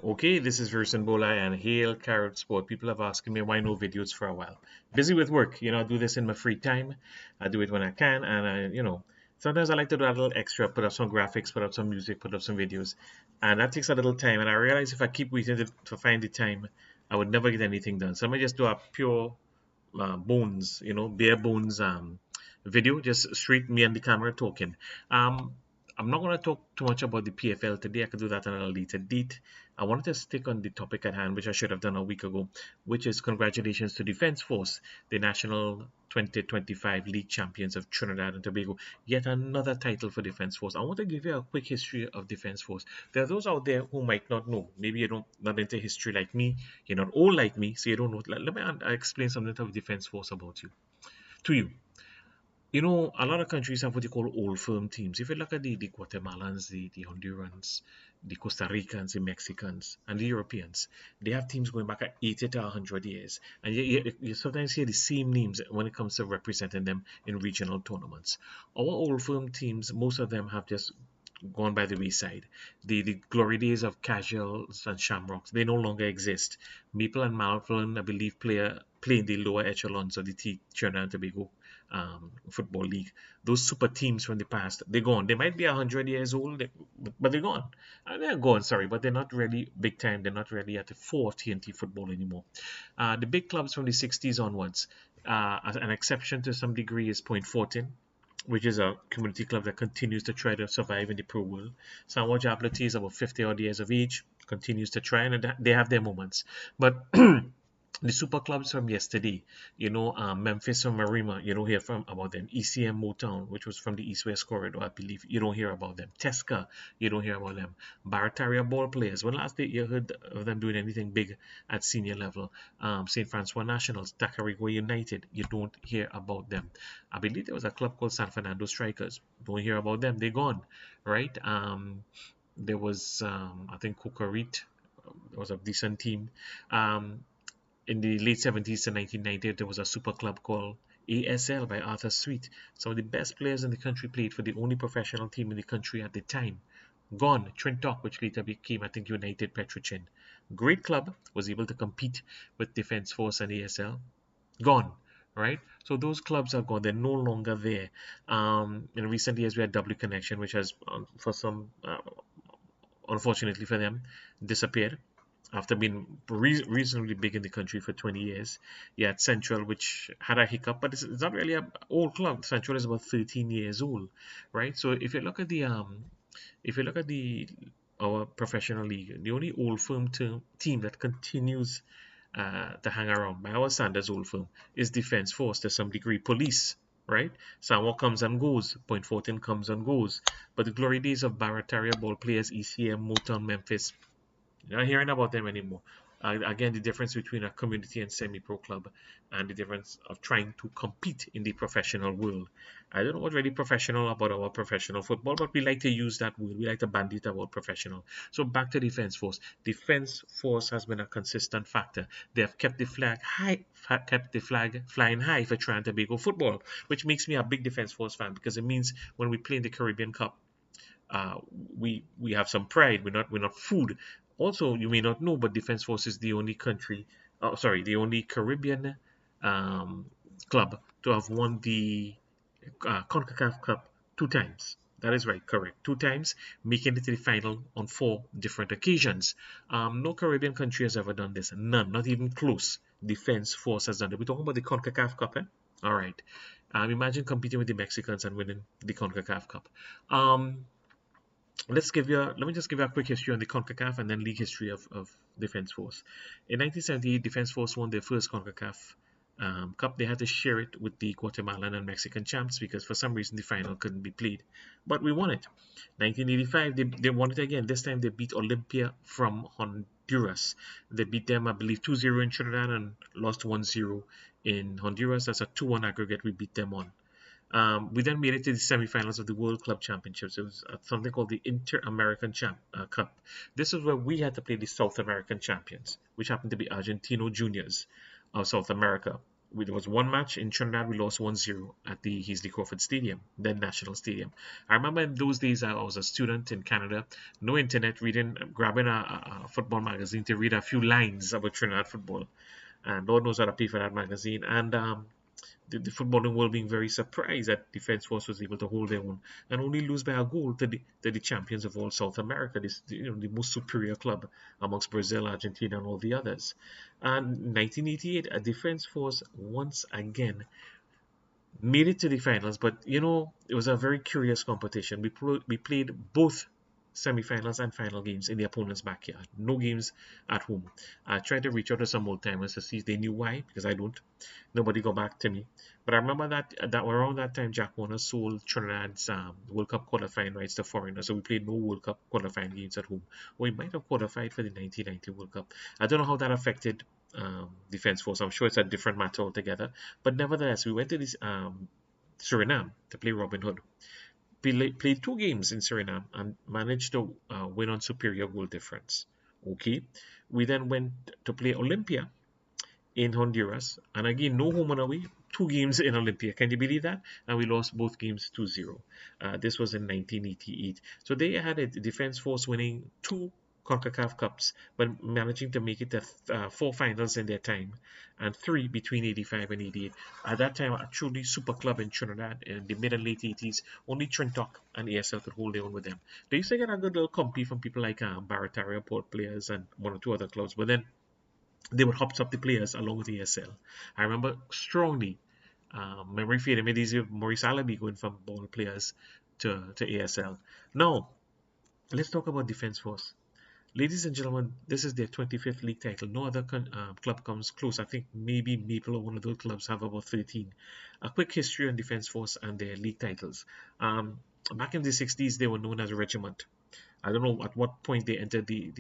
Okay, this is Reon Moore and hail Carib-Sport. People have asked me why no videos for a while. Busy with work, I do this in my free time. I do it when I can, and sometimes I like to do a little extra, put up some graphics, put up some music, put up some videos, and that takes a little time. And I realize if I keep waiting to find the time, I would never get anything done. So I might just do a pure bones, bare bones video, just straight me and the camera talking. Um, I'm not going to talk too much about the PFL today. I could do that on a later date. I wanted to stick on the topic at hand, which I should have done a week ago, which is congratulations to Defence Force, the national 2025 league champions of Trinidad and Tobago. Yet another title for Defence Force. I want to give you a quick history of Defence Force. There are those out there who might not know. Maybe you don't not into history like me. You're not old like me, so you don't know. Let me explain something of Defence Force about you to you. A lot of countries have what you call old firm teams. If you look at the Guatemalans, the Hondurans, the Costa Ricans, the Mexicans, and the Europeans, they have teams going back at 80 to 100 years. And you sometimes hear the same names when it comes to representing them in regional tournaments. Our old firm teams, most of them have just gone by the wayside. The glory days of Casuals and Shamrocks, they no longer exist. Maple and Malvern, I believe, play in the lower echelons of the Trinidad and Tobago Football League. Those super teams from the past, they're gone. They might be 100 years old, but they're gone. They're gone, sorry, but they're not really big time. They're not really at the fore of TNT football anymore. The big clubs from the 60s onwards, an exception to some degree is Point Fortin, which is a community club that continues to try to survive in the pro world. Samoa Jablati is about 50 odd years of age, continues to try, and they have their moments. But the super clubs from yesterday, Memphis and Marima, you don't hear from about them. ECM Motown, which was from the East-West corridor, I believe, you don't hear about them. Tesca, you don't hear about them. Barataria ball players, when last you heard of them doing anything big at senior level? St. Francois Nationals, Tacarigua United, you don't hear about them. I believe there was a club called San Fernando Strikers, don't hear about them, they're gone, right? There was, I think, Cocarit, was a decent team. In the late 70s to 1990, there was a super club called ASL by Arthur Sweet. Some of the best players in the country played for the only professional team in the country at the time. Gone, Trintok, which later became, I think, United Petrochin. Great club, was able to compete with Defence Force and ASL. Gone, right? So those clubs are gone. They're no longer there. In recent years, we had W Connection, which has, for some, unfortunately for them, disappeared after being reasonably big in the country for 20 years. You had Central, which had a hiccup, but it's not really an old club. Central is about 13 years old, right? So if you look at the our professional league, the only old firm team that continues to hang around by our standards, old firm, is Defence Force to some degree. Police, right? Samoa comes and goes. Point 14 comes and goes. But the glory days of Barataria ball players, ECM, Motown, Memphis, you're not hearing about them anymore. Again, the difference between a community and semi-pro club, and the difference of trying to compete in the professional world. I don't know what really professional about our professional football, but we like to use that word. We like to bandit about professional. So back to Defence Force. Defence Force has been a consistent factor. They have kept the flag high, kept the flag flying high for Trinidad and Tobago football, which makes me a big Defence Force fan because it means when we play in the Caribbean Cup, uh, we have some pride. We're not food. Also, you may not know, but Defence Force is the only the only Caribbean um, club to have won the Concacaf Cup two times. That is right, correct. Two times, making it to the final on four different occasions. No Caribbean country has ever done this. None, not even close. Defence Force has done it. We're talking about the Concacaf Cup, eh? All right. Imagine competing with the Mexicans and winning the Concacaf Cup. Um, let me just give you a quick history on the CONCACAF and then league history of Defence Force. In 1978, Defence Force won their first CONCACAF Cup. They had to share it with the Guatemalan and Mexican champs because for some reason the final couldn't be played. But we won it. 1985, they won it again. This time they beat Olympia from Honduras. They beat them, I believe, 2-0 in Trinidad and lost 1-0 in Honduras. That's a 2-1 aggregate we beat them on. We then made it to the semifinals of the World Club Championships. It was something called the Inter-American Cup. This is where we had to play the South American champions, which happened to be Argentino Juniors of South America. There was one match in Trinidad, we lost 1-0 at the Heasley Crawford Stadium, then National Stadium. I remember in those days I was a student in Canada, no internet, reading, grabbing a football magazine to read a few lines about Trinidad football. And Lord knows how to pay for that magazine. And the footballing world being very surprised that Defence Force was able to hold their own and only lose by a goal to the champions of all South America, this, the most superior club amongst Brazil, Argentina, and all the others. And 1988, a Defence Force once again made it to the finals, but it was a very curious competition. We played both semi-finals and final games in the opponent's backyard. No games at home. I tried to reach out to some old timers to see if they knew why, because I don't. Nobody got back to me. But I remember that around that time, Jack Warner sold Trinidad's World Cup qualifying rights to foreigners, so we played no World Cup qualifying games at home. We might have qualified for the 1990 World Cup. I don't know how that affected Defence Force. I'm sure it's a different matter altogether. But nevertheless, we went to this Suriname to play Robin Hood. Played two games in Suriname and managed to win on superior goal difference. Okay, we then went to play Olympia in Honduras, and again, no home and away, two games in Olympia. Can you believe that? And we lost both games 2-0. This was in 1988. So they had a Defence Force winning two Concacaf Cups, but managing to make it to 4 finals in their time, and 3 between 85 and 88. At that time, a truly super club in Trinidad in the mid and late 80s. Only Trintoc and ASL could hold their own with them. They used to get a good little compete from people like Barataria Port players and one or two other clubs, but then they would hop up the players along with ASL. I remember strongly, memory fading me, these Maurice Alabi going from ball players to ASL. Now, let's talk about Defence Force. Ladies and gentlemen, this is their 25th league title. No other club comes close. I think maybe Maple or one of those clubs have about 13. A quick history on Defence Force and their league titles. Back in the 60s, they were known as a regiment. I don't know at what point they entered the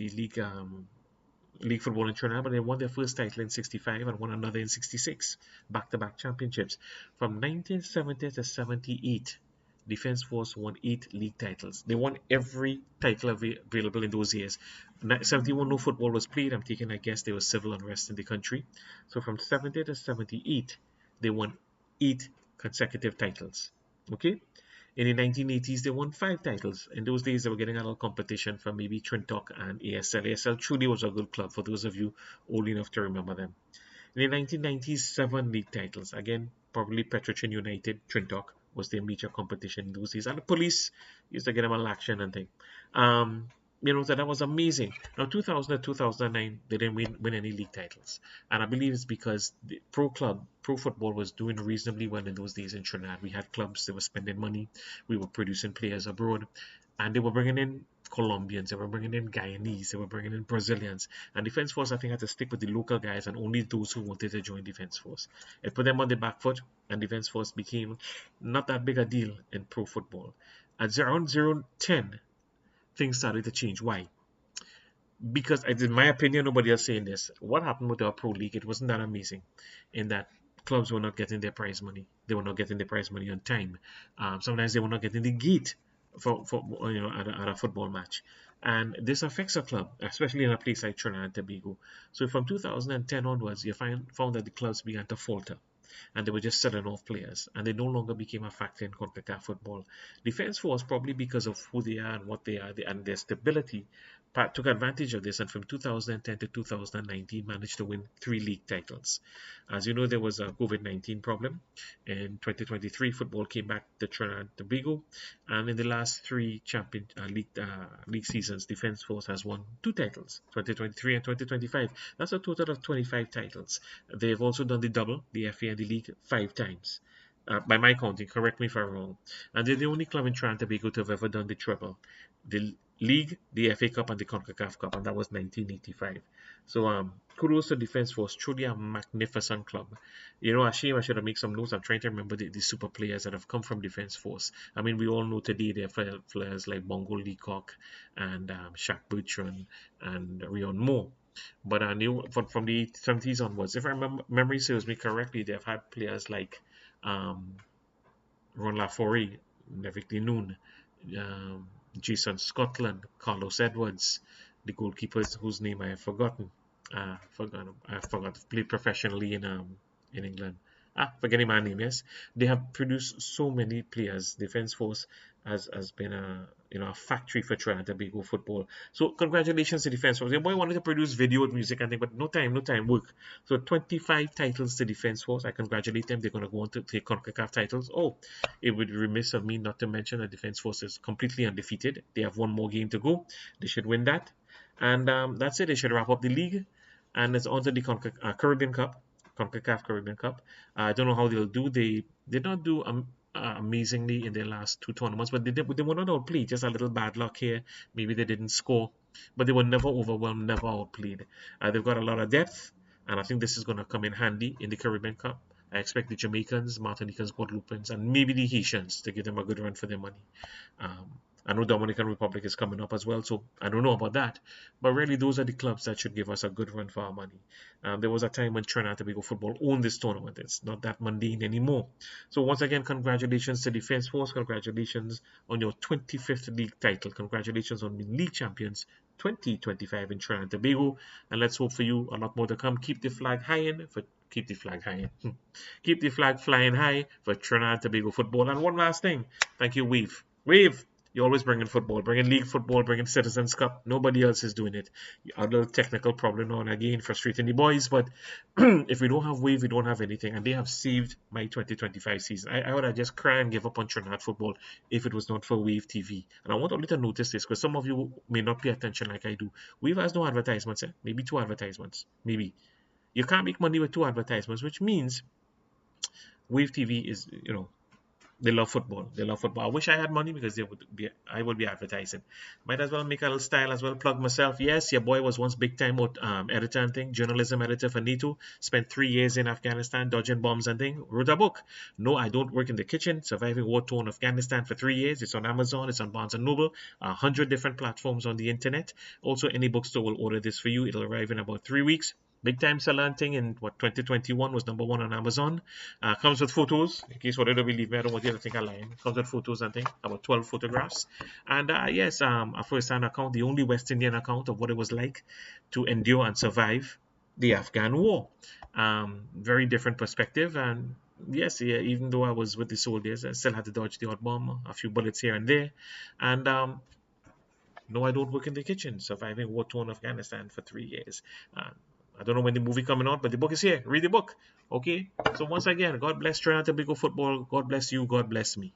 league football in Trinidad, but they won their first title in 65 and won another in 66. Back-to-back championships. From 1970 to 78, Defence Force won 8 league titles. They won every title available in those years. 71, no football was played. I'm taking a guess there was civil unrest in the country. So from 70 to 78, they won 8 consecutive titles. Okay? In the 1980s, they won 5 titles. In those days, they were getting a little competition from maybe Trintoc and ASL. ASL truly was a good club for those of you old enough to remember them. In the 1990s, 7 league titles. Again, probably Petrochin United, Trintoc was their major competition in those days. And the police used to get them on action and thing. So that was amazing. Now, 2000 to 2009, they didn't win any league titles. And I believe it's because the pro football was doing reasonably well in those days in Trinidad. We had clubs, they were spending money, we were producing players abroad, and they were bringing in Colombians, they were bringing in Guyanese, they were bringing in Brazilians. And Defence Force, I think, had to stick with the local guys and only those who wanted to join Defence Force. It put them on the back foot, and Defence Force became not that big a deal in pro football. At around 0-10, things started to change. Why? Because, in my opinion, nobody else saying this. What happened with our pro league? It wasn't that amazing, in that clubs were not getting their prize money. They were not getting their prize money on time. Sometimes they were not getting the gate for at a football match, and this affects a club, especially in a place like Trinidad and Tobago. So from 2010 onwards, you found that the clubs began to falter, and they were just selling off players, and they no longer became a factor in Concacaf football. Defence Force, probably because of who they are and what they are and their stability, took advantage of this, and from 2010 to 2019 managed to win 3 league titles. As you know, there was a COVID-19 problem. In 2023, football came back to Trinidad and Tobago, and in the last 3 league seasons, Defence Force has won 2 titles, 2023 and 2025. That's a total of 25 titles. They've also done the double, the FA and the league, 5 times. By my counting, correct me if I'm wrong. And they're the only club in Trinidad and Tobago to have ever done the triple. The League, the FA Cup, and the Concacaf Cup, and that was 1985. So kudos to Defence Force, truly a magnificent club. A shame I should have made some notes. I'm trying to remember the super players that have come from Defence Force. I mean, we all know today there are players like Bongo Leacock and Shaq Bertrand and Reon Moore. But I knew from the 70s onwards, if I remember, memory serves me correctly, they've had players like Ron Laforee, Nevik Noon, Jason Scotland, Carlos Edwards, the goalkeepers whose name I have forgotten. I forgot. Played professionally in England. Forgetting my name, yes. They have produced so many players. Defense Force has been a factory for Trinidad Tobago football. So congratulations to Defense Force. Your boy wanted to produce video with music and thing, but no time, work. So 25 titles to Defense Force. I congratulate them. They're gonna go on to take Concacaf titles. Oh, it would be remiss of me not to mention that Defense Force is completely undefeated. They have one more game to go. They should win that. And that's it. They should wrap up the league. And it's on to the Caribbean Cup. CONCACAF Caribbean Cup. I don't know how they'll do. They did not do amazingly in their last two tournaments, but they were not outplayed. Just a little bad luck here. Maybe they didn't score, but they were never overwhelmed, never outplayed. They've got a lot of depth, and I think this is going to come in handy in the Caribbean Cup. I expect the Jamaicans, Martinicans, Guadeloupans, and maybe the Haitians to give them a good run for their money. I know Dominican Republic is coming up as well, so I don't know about that. But really, those are the clubs that should give us a good run for our money. There was a time when Trinidad Tobago Football owned this tournament. It's not that mundane anymore. So once again, congratulations to Defense Force. Congratulations on your 25th league title. Congratulations on being league champions 2025 in Trinidad and Tobago. And let's hope for you a lot more to come. Keep the flag high for keep the flag high. Keep the flag flying high for Trinidad and Tobago football. And one last thing. Thank you, Wave. Wave! You always bring in football, bring in league football, bring in Citizens Cup. Nobody else is doing it. A little technical problem now and again, frustrating the boys. But if we don't have Wave, we don't have anything. And they have saved my 2025 season. I would have just cry and give up on Trinidad football if it was not for Wave TV. And I want only to notice this because some of you may not pay attention like I do. Wave has no advertisements. Maybe 2 advertisements. Maybe. You can't make money with 2 advertisements, which means Wave TV is, they love football. They love football. I wish I had money because I would be advertising. Might as well make a little style as well. Plug myself. Yes, your boy was once big time editor and thing, journalism editor for NATO. Spent 3 years in Afghanistan dodging bombs and thing. Wrote a book. No, I don't work in the kitchen. Surviving war-torn Afghanistan for 3 years. It's on Amazon. It's on Barnes and Noble. 100 different platforms on the internet. Also, any bookstore will order this for you. It'll arrive in about 3 weeks. Big time seller thing in 2021 was #1 on Amazon. Comes with photos. In case whatever believe me, I don't want you to think I'm lying. Comes with photos and thing, about 12 photographs. And yes, a first-hand account, the only West Indian account of what it was like to endure and survive the Afghan war. Very different perspective. And yes, yeah, even though I was with the soldiers, I still had to dodge the odd bomb, a few bullets here and there. And no, I don't work in the kitchen, surviving war-torn Afghanistan for 3 years. I don't know when the movie coming out, but the book is here. Read the book. Okay? So once again, God bless Trinidad Tobago football. God bless you. God bless me.